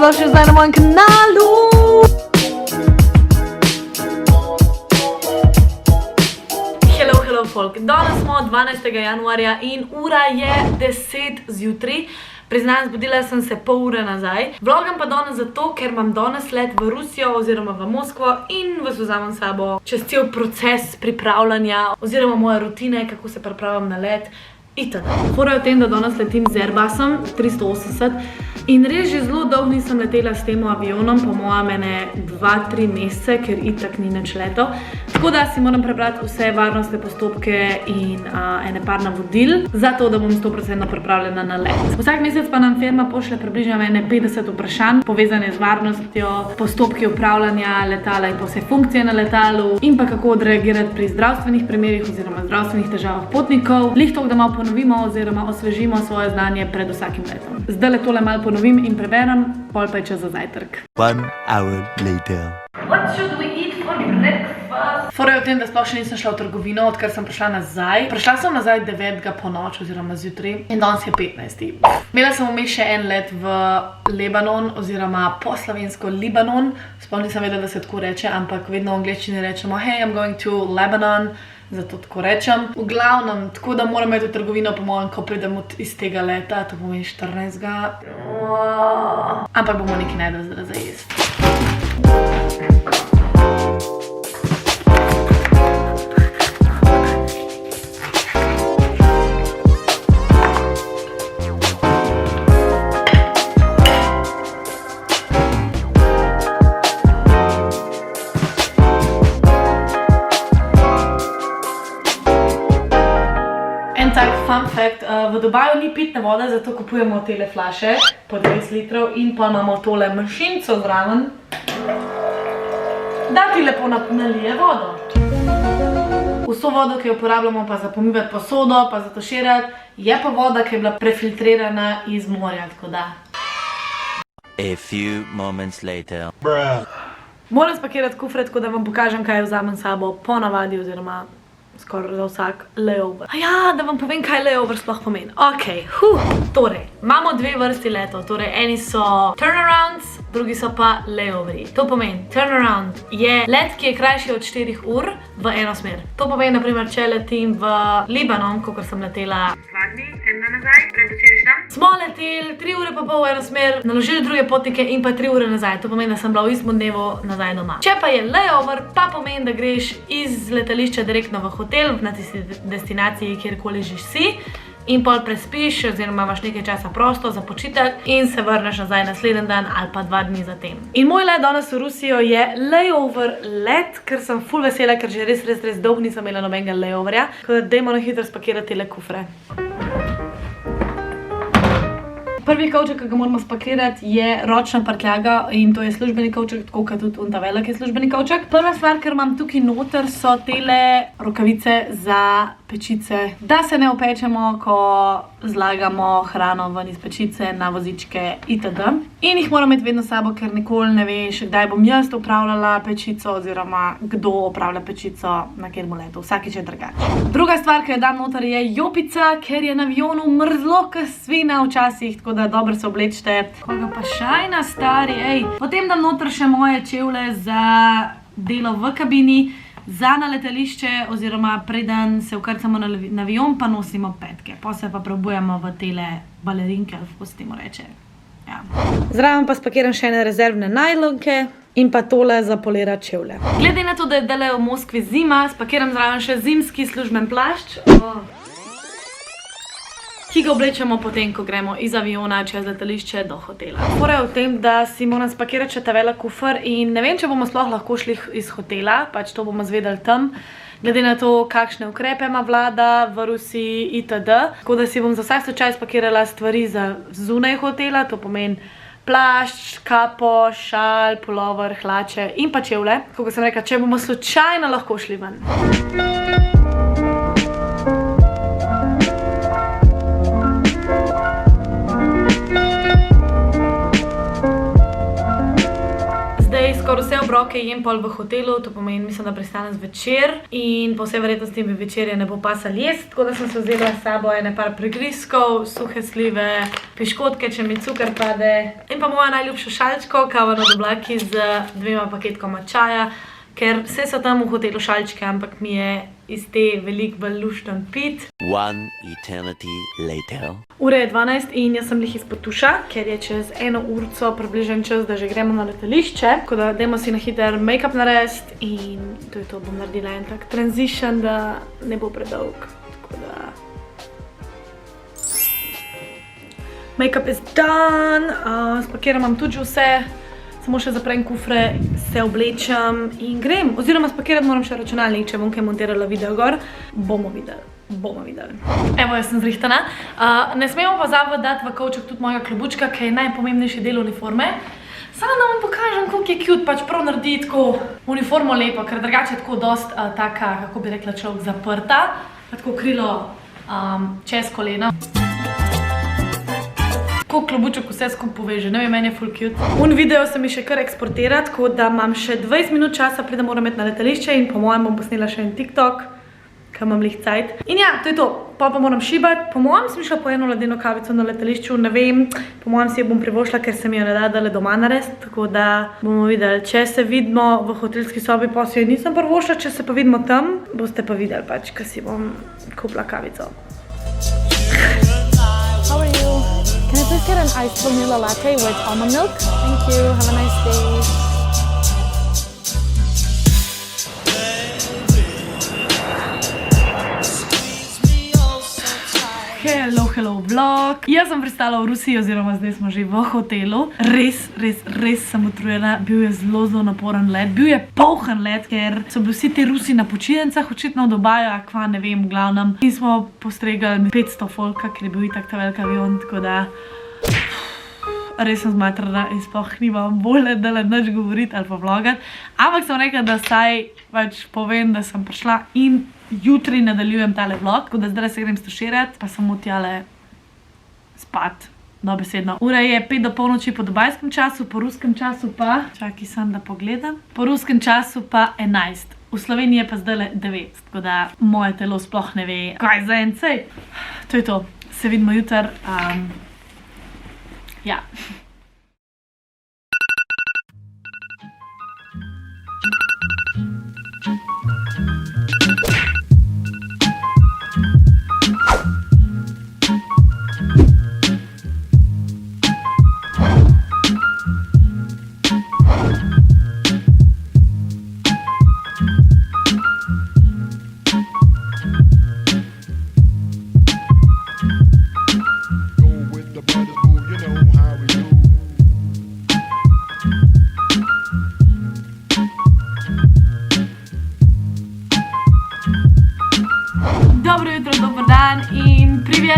dobrodošli zdaj na mojem kanalu. Hello folk, danes smo 12. januarja in ura je 10 zjutraj. Priznam, zbudila sem se pol ure nazaj. Vlogam pa danes zato, ker imam danes let v Rusijo oziroma v Moskvo in vas vzamem s sabo čez cel proces pripravljanja oziroma moje rutine, kako se pripravljam na let itd. Fora je v tem, da danes letim z Airbusom 380 in res že zelo dolgo nisem letela s tem avionom, po mojem ene 2-3 mesece, ker itak ni nič leto. Tako da si moram prebrati vse varnostne postopke in ene par navodil, zato da bom 100% pripravljena na let. Vsak mesec pa nam firma pošlje približno ene 50 vprašanj, povezane z varnostjo, postopki upravljanja letala in pa vse funkcije na letalu in pa kako odreagirati pri zdravstvenih primerih oziroma zdravstvenih težavah potnikov. Lih toliko, da malo ponovimo oziroma osvežimo svoje znanje pred vsakim letom. Zdaj le tole malo ponovim in preberem, pol pa je čas za zajtrk. 1 hour later. What should we eat for breakfast? Fora je v tem, da sploh še nisem šla v trgovino, odkar sem prišla nazaj. Prišla sem nazaj 9. po noč oziroma zjutraj in danes je 15. Imela sem vmes še en let v Lebanon oziroma po slovensko Libanon. Sploh nisem vedela, da se tako reče, ampak vedno v angleščini rečemo hey, I'm going to Lebanon. Zato tako rečem. V glavnem, tako da moram iti v trgovino po mojem, ko pridem iz tega leta, to pomeni 14. Ampak bomo nekaj najdel zdaj za jesti. Tak fun fact, v Dubaju ni pitne vode, zato kupujemo tele flaše po 20 litrov in pa imamo tole mašinco zraven, da ti lepo nalije vodo. Vso vodo, ki jo uporabljamo pa za pomivati posodo, pa za tuširati, je pa voda, ki je bila prefiltrirana iz morja, tako da. A few moments later. Moram spakirati kufre, tako da vam pokažem, kaj vzamem s sabo po navadi oziroma skoraj za vsak layover. Ja, da vam povem, kaj layover sploh pomeni. Torej, imamo dve vrsti letov. Torej, eni so turnarounds, drugi so pa layoveri. To pomeni, turnaround je let, ki je krajši od 4 ur v eno smer. To pomeni, naprimer, če letim v Libanon, kakor sem letela 2 dni, en dan nazaj, predvčerajšnjem, smo leteli 3 ure pa pol v eno smer, naložili druge potnike in pa 3 ure nazaj. To pomeni, da sem bila v istem dnevu nazaj doma. Če pa je layover, pa pomeni, da greš iz letališča direktno v hotel, na tisti destinaciji, kjerkoli že si, in pol prespiš, oziroma imaš nekaj časa prosto za počitek in se vrneš nazaj naslednji dan ali pa 2 dni zatem. In moj let danes v Rusijo je layover let, ker sem ful vesela, ker že res dolgo nisem imela nobenega layoverja. Tako da dajmo na hitro spakirati tele kufre. Prvi kovček, ki ga moramo spakirati, je ročna prtljaga in to je službeni kovček, tako kot tudi ta velik je službeni kovček. Prva stvar, ker imam tukaj noter, so tele rokavice za pečice, da se ne opečemo, ko zlagamo hrano ven iz pečice na vozičke itd. In jih moram imeti vedno s sabo, ker nikoli ne veš, kdaj bom jaz upravljala pečico oziroma kdo upravlja pečico na katerem letu. Vsakič je drugače. Druga stvar, ki jo dam noter, je jopica, ker je na avionu mrzlo kot svina včasih, tako da dobro se oblečite. Koga pa šajna, stari, ej. Potem dam noter še moje čevlje za delo v kabini, za na letališče oziroma preden se vkrcamo na avion, pa nosimo petke. Pa se pa preobujemo v tele balerinke, ali kako se temu reče. Ja. Zraven pa spakiram še ene rezervne najlonke in pa tole za polirati čevlje. Glede na to, da je dele v Moskvi zima, spakiram zraven še zimski služben plašč, ki ga oblečemo potem, ko gremo iz aviona čez letališče do hotela. Fora je v tem, da si moram spakirati še ta velik kufer in ne vem, če bomo sploh lahko šli iz hotela, pač to bomo zvedeli tam, glede na to, kakšne ukrepe ima vlada v Rusiji itd. Tako da si bom za vsak slučaj spakirala stvari za zunaj hotela, to pomeni plašč, kapo, šal, pulover, hlače in pa čevlje. Tako sem rekla, če bomo slučajno lahko šli ven. Skoraj vse obroke ok, jem pol v hotelu, to pomeni, mislim, da pristanem zvečer in po vsej verjetnosti mi večerje ne bo pasal jest, tako da sem se vzela s sabo ene par prigrizkov, suhe slive, piškotke, če mi cukor pade in pa moja najljubša šalčko, kava na oblaki z 2 paketkoma čaja, ker vse so tam v hotelu šalčke, ampak mi je iz te veliko bolj lušten pit. One eternity later. Ura je 12 in jaz sem lih izpod tuša, ker je čez 1 urco približen čas, da že gremo na letališče. Tako da dajmo si na hiter make-up narediti in to je to, bom naredila en tak transition, da ne bo predolg. Tako da... Make-up is done, spakiram imam tudi vse. Samo še zaprem kufre, se oblečem in grem. Oziroma spakirati moram še računalnik, če bom kaj montirala video gor. Bomo videli. Evo, jaz sem zrihtana. Ne smemo pa dati v kovček tudi mojega klobučka, ki je najpomembnejši del uniforme. Samo da vam pokažem, koliko je cute, pač prav naredi tako uniformo lepo, ker drugače je tako dost taka, kako bi rekla človek, zaprta. Pa tako krilo čez koleno. Ko klobuček vse skupaj poveže, ne vem, meni je full cute. Video se mi še kar eksportira, tako da imam še 20 minut časa, preden moram iti na letališče in po mojem bom posnela še en TikTok, kaj imam lih cajt. In ja, to je to, pa moram šibati. Po mojem sem šla po eno ledeno kavico na letališču, ne vem, po mojem si jo bom privošla, ker se mi jo ne da dale doma narediti, tako da bomo videli. Če se vidimo v hotelski sobi, pa si jo nisem privošla, če se pa vidimo tam, boste pa videli pač, ker si bom kupila kavico. How are you? Can I please get an iced vanilla latte with almond milk? Thank you. Have a nice day. Hello vlog. Jaz sem pristala v Rusiji, oziroma zdaj smo že v hotelu. Res sem utrujena. Bil je zelo naporen let. Bil je poln let, ker so bili vsi ti Rusi na počitnicah, očitno v Dubaju, akva, ne vem, v glavnem. In smo postregali 500 folka, ker je bil itak ta velik avion, tako da... Res sem zmatrana in sploh nimam bolje, da le nič govoriti ali pa vlogati. Ampak sem rekla, da saj pač povem, da sem prišla in jutri nadaljujem tale vlog, tako da zdaj se grem stuširati, pa sem tjale spat, dobesedno. Ura je 5 do polnoči po dubajskem času, po ruskem času pa, čakaj sem, da pogledam, po ruskem času pa 11. V Sloveniji je pa zdaj 9, tako da moje telo sploh ne ve, kaj za en cej. To je to, se vidimo jutri. Ja.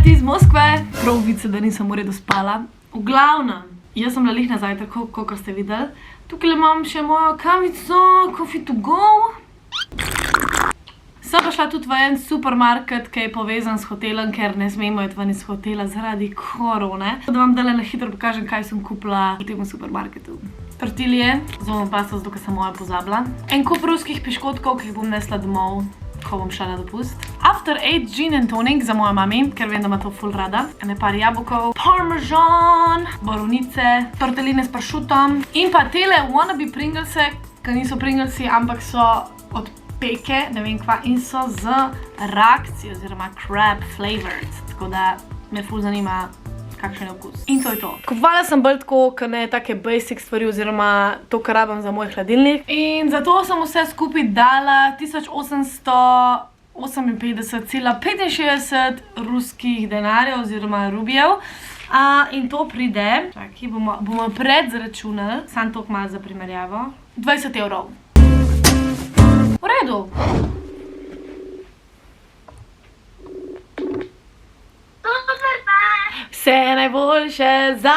Iz Moskve. Prav vice, da nisem v redu spala. V glavnem, jaz sem lih na zajtrk, kakor ste videli. Tukaj imam še mojo kavico, coffee to go. Sem pa šla tudi v en supermarket, ki je povezan s hotelom, ker ne smemo iti ven iz hotela zaradi korone. Da vam dale na hitro pokažem, kaj sem kupila v tem supermarketu. Tortilje, zelo pasto, zato ker sem moja pozabila. En kup ruskih piškotkov, ki jih bom nesla domov, ko bom šla na dopust. After 8 gin and tonic za mojo mami, ker vem, da ima to ful rada. Ene par jabukov, parmesan, borovnice, torteline s pršutom in pa tele wannabe Pringlese, ki niso Pringlesi, ampak so od peke, ne vem kva, in so z reakcijo, oziroma crab flavored. Tako da me ful zanima, kakšen je okus. In to je to. Kupovala sem bolj tako, ker ne take basic stvari, oziroma to, kar rabim za moj hladilnik. In zato sem vse skupaj dala 1858,65 ruskih denarjev, oziroma rubljev. In to pride, čakaj, bomo predzračunali, samo toliko malo za primerjavo, 20 evrov. V redu. Vse najboljše za...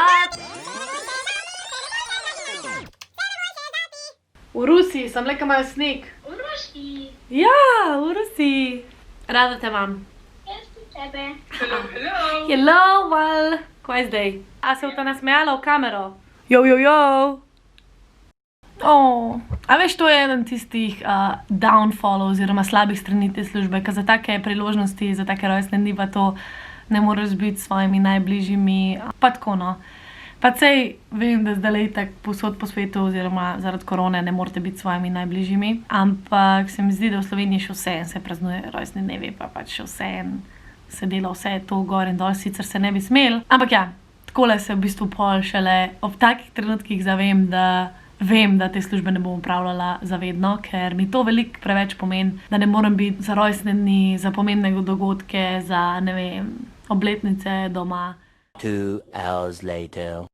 V Rusiji, sem le, kaj imajo sneg. V Rusiji? Ja, v Rusiji. Rada te imam. Jaz tudi tebe. Hello, Val. Kaj je zdaj? A se bo ta nasmejala v kamero? Jo. A veš, to je eden tistih downfallov oziroma slabih strani te službe, ker za take priložnosti, za take rojstne dni pa to ne moreš biti s svojimi najbližjimi, pa tako no. Pa sej vem, da zdaj tak povsod po svetu oziroma zaradi korone ne morete biti s svojimi najbližjimi, ampak se mi zdi, da v Sloveniji še vseeno se praznuje rojstni dnevi, pa pač še vseeno se dela vse to gor in dol, sicer se ne bi smel, ampak ja, takole se v bistvu pol šele ob takih trenutkih zavem, da te službe ne bom upravljala zavedno, ker mi to veliko preveč pomeni, da ne morem biti za rojstne dni, za pomembne dogodke, za, ne vem, obletnice doma. 2 hours later.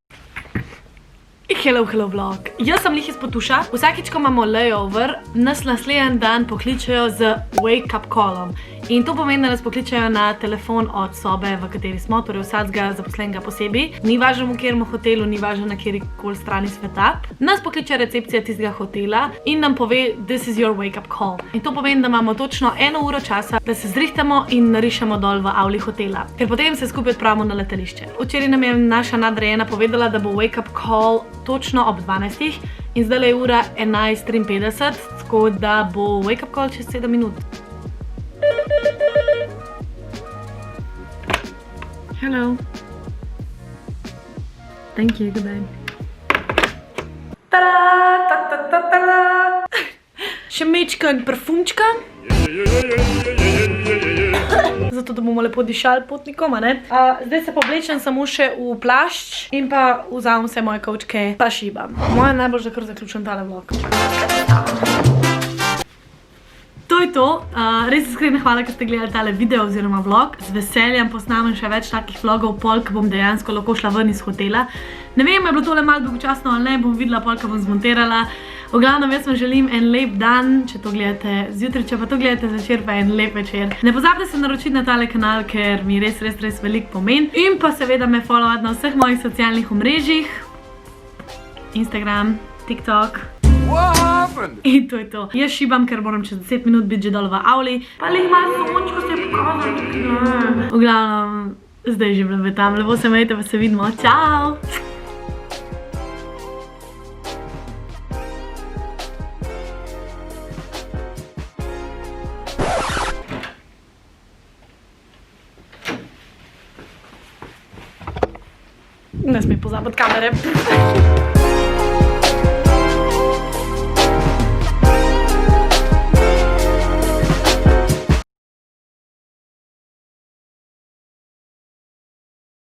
Hello vlog. Jaz sem lih iz Potuša. Vsakič, ko imamo layover, nas naslednji dan pokličejo z wake up callom. In to pomeni, da nas pokličejo na telefon od sobe, v kateri smo, torej vsakega zaposlenega posebej. Ni važno v katerem hotelu, ni važno na kjerikoli strani sveta. Nas pokliče recepcija tistega hotela in nam pove, this is your wake up call. In to pomeni, da imamo točno 1 uro časa, da se zrihtamo in narišemo dol v avli hotela. Ker potem se skupaj odpravimo na letališče. Včeraj nam je naša nadrejena povedala, da bo wake up call točno ob 12. In zdaj je ura 11:53, tako da bo wake up call čez 7 minut. Hello. Thank you, goodbye. Tada, ta, ta, ta, ta. Še mečkan parfumčka. Zato, da bomo lepo dišali potnikom, a ne? Zdaj se povlečem samo še v plašč in pa vzamem vse moje kovčke pa šibam. Moja najbolj, da kar zaključim tale vlog. To je to. Res iskrena hvala, ker ste gledali tale video oziroma vlog. Z veseljem posnamem še več takih vlogov, pol, ko bom dejansko lahko šla ven iz hotela. Ne vem, je bilo tole malo dolgočasno ali ne, bom videla pol, ko bom zmontirala. V glavnem, jaz vam želim en lep dan, če to gledate zjutraj, če pa to gledate zvečer, pa en lep večer. Ne pozabite se naročiti na tale kanal, ker mi res veliko pomeni. In pa seveda me followati na vseh mojih socialnih omrežjih. Instagram, TikTok. In to je to. Jaz šibam, ker moram čez 10 minut biti že dol v avli. Pa lih malo sončko se je pokazalo. V glavnem, zdaj že bom tam. Lepo se imejte, pa se vidimo. Čau! Ne smej pozabiti kamere.